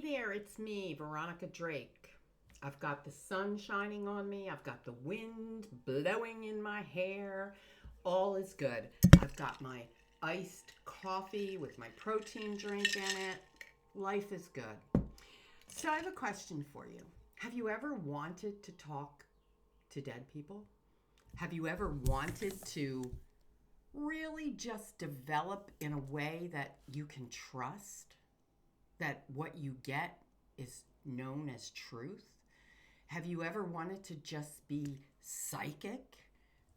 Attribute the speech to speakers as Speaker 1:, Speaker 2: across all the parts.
Speaker 1: there, it's me, Veronica Drake. I've got the sun shining on me, I've got the wind blowing in my hair. All is good. I've got my iced coffee with my protein drink in it. Life is good. So, I have a question for you. Have you ever wanted to talk to dead people? Have you ever wanted to really just develop in a way that you can trust? That what you get is known as truth? Have you ever wanted to just be psychic?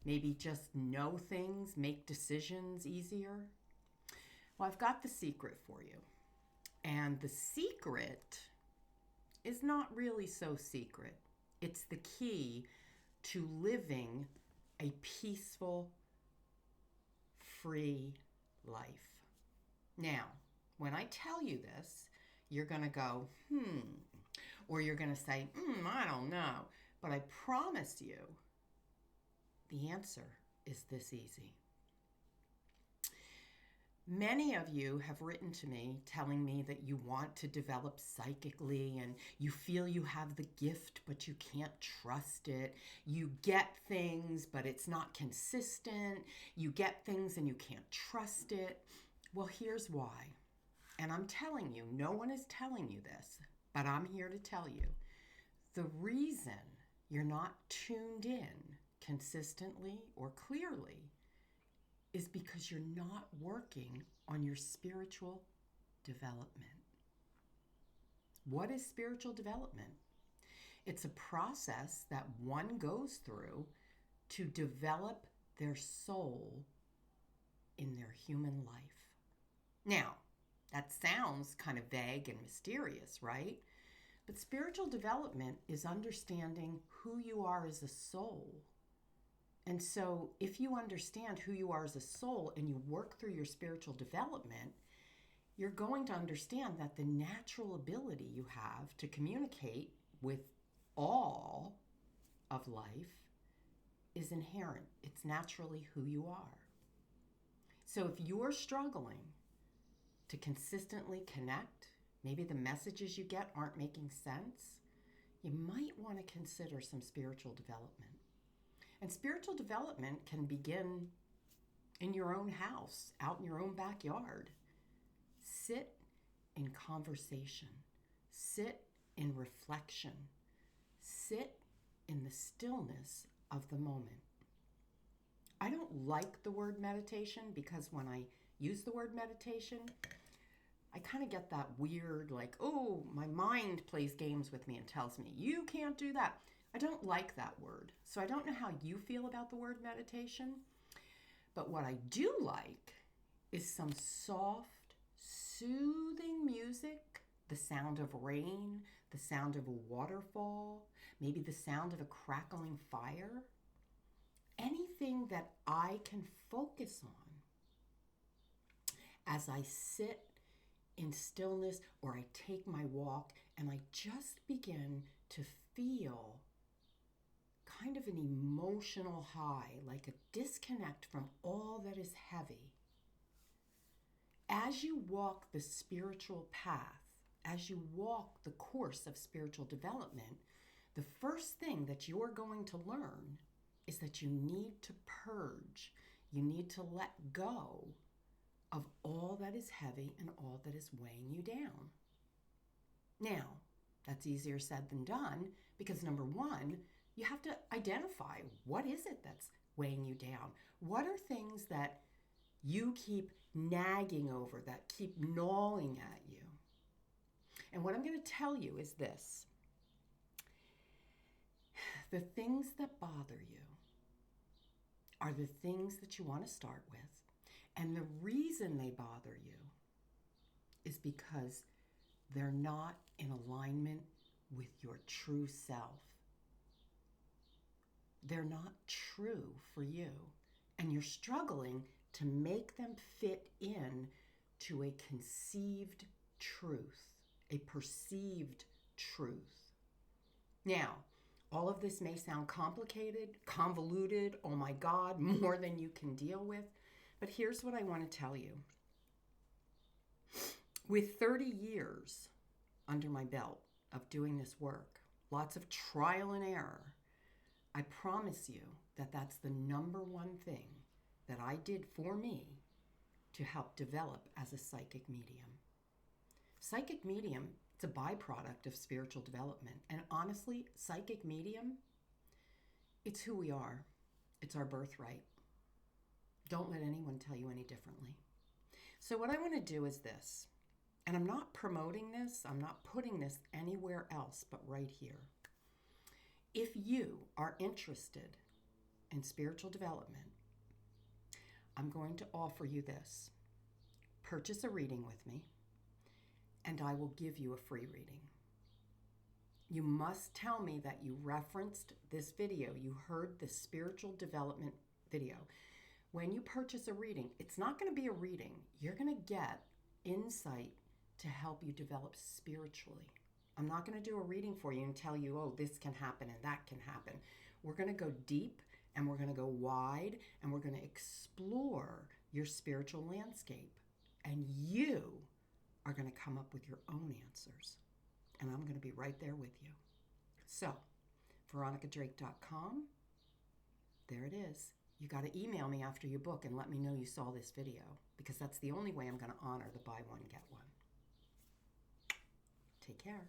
Speaker 1: Maybe just know things, make decisions easier? Well, I've got the secret for you. And the secret is not really so secret. It's the key to living a peaceful, free life. Now, when I tell you this, you're going to go, or you're going to say, I don't know. But I promise you, the answer is this easy. Many of you have written to me telling me that you want to develop psychically and you feel you have the gift, but you can't trust it. You get things, but it's not consistent. You get things and you can't trust it. Well, here's why. And I'm telling you, no one is telling you this, but I'm here to tell you. The reason you're not tuned in consistently or clearly is because you're not working on your spiritual development. What is spiritual development? It's a process that one goes through to develop their soul in their human life. Now, that sounds kind of vague and mysterious, right? But spiritual development is understanding who you are as a soul. And so if you understand who you are as a soul and you work through your spiritual development, you're going to understand that the natural ability you have to communicate with all of life is inherent. It's naturally who you are. So if you're struggling to consistently connect, maybe the messages you get aren't making sense, you might want to consider some spiritual development. And spiritual development can begin in your own house, out in your own backyard. Sit in conversation. Sit in reflection. Sit in the stillness of the moment. I don't like the word meditation because when I use the word meditation, I kind of get that weird, like, oh, my mind plays games with me and tells me, you can't do that. I don't like that word. So I don't know how you feel about the word meditation. But what I do like is some soft, soothing music, the sound of rain, the sound of a waterfall, maybe the sound of a crackling fire. Anything that I can focus on as I sit in stillness or I take my walk and I just begin to feel kind of an emotional high, like a disconnect from all that is heavy. As you walk the spiritual path, as you walk the course of spiritual development, the first thing that you're going to learn is that you need to purge. You need to let go of all that is heavy and all that is weighing you down. Now, that's easier said than done because number one, you have to identify what is it that's weighing you down. What are things that you keep nagging over, that keep gnawing at you? And what I'm going to tell you is this. The things that bother you are the things that you want to start with. And the reason they bother you is because they're not in alignment with your true self. They're not true for you. And you're struggling to make them fit in to a conceived truth, a perceived truth. Now, all of this may sound complicated, convoluted, oh my God, more than you can deal with. But here's what I want to tell you. With 30 years under my belt of doing this work, lots of trial and error, I promise you that that's the number one thing that I did for me to help develop as a psychic medium. Psychic medium, it's a byproduct of spiritual development. And honestly, psychic medium, it's who we are. It's our birthright. Don't let anyone tell you any differently. So what I want to do is this, and I'm not promoting this, I'm not putting this anywhere else but right here. If you are interested in spiritual development, I'm going to offer you this. Purchase a reading with me, and I will give you a free reading. You must tell me that you referenced this video, you heard the spiritual development video. When you purchase a reading, it's not going to be a reading. You're going to get insight to help you develop spiritually. I'm not going to do a reading for you and tell you, oh, this can happen and that can happen. We're going to go deep and we're going to go wide and we're going to explore your spiritual landscape. And you are going to come up with your own answers. And I'm going to be right there with you. So, veronicadrake.com, there it is. You got to email me after you book and let me know you saw this video, because that's the only way I'm going to honor the buy one, get one. Take care.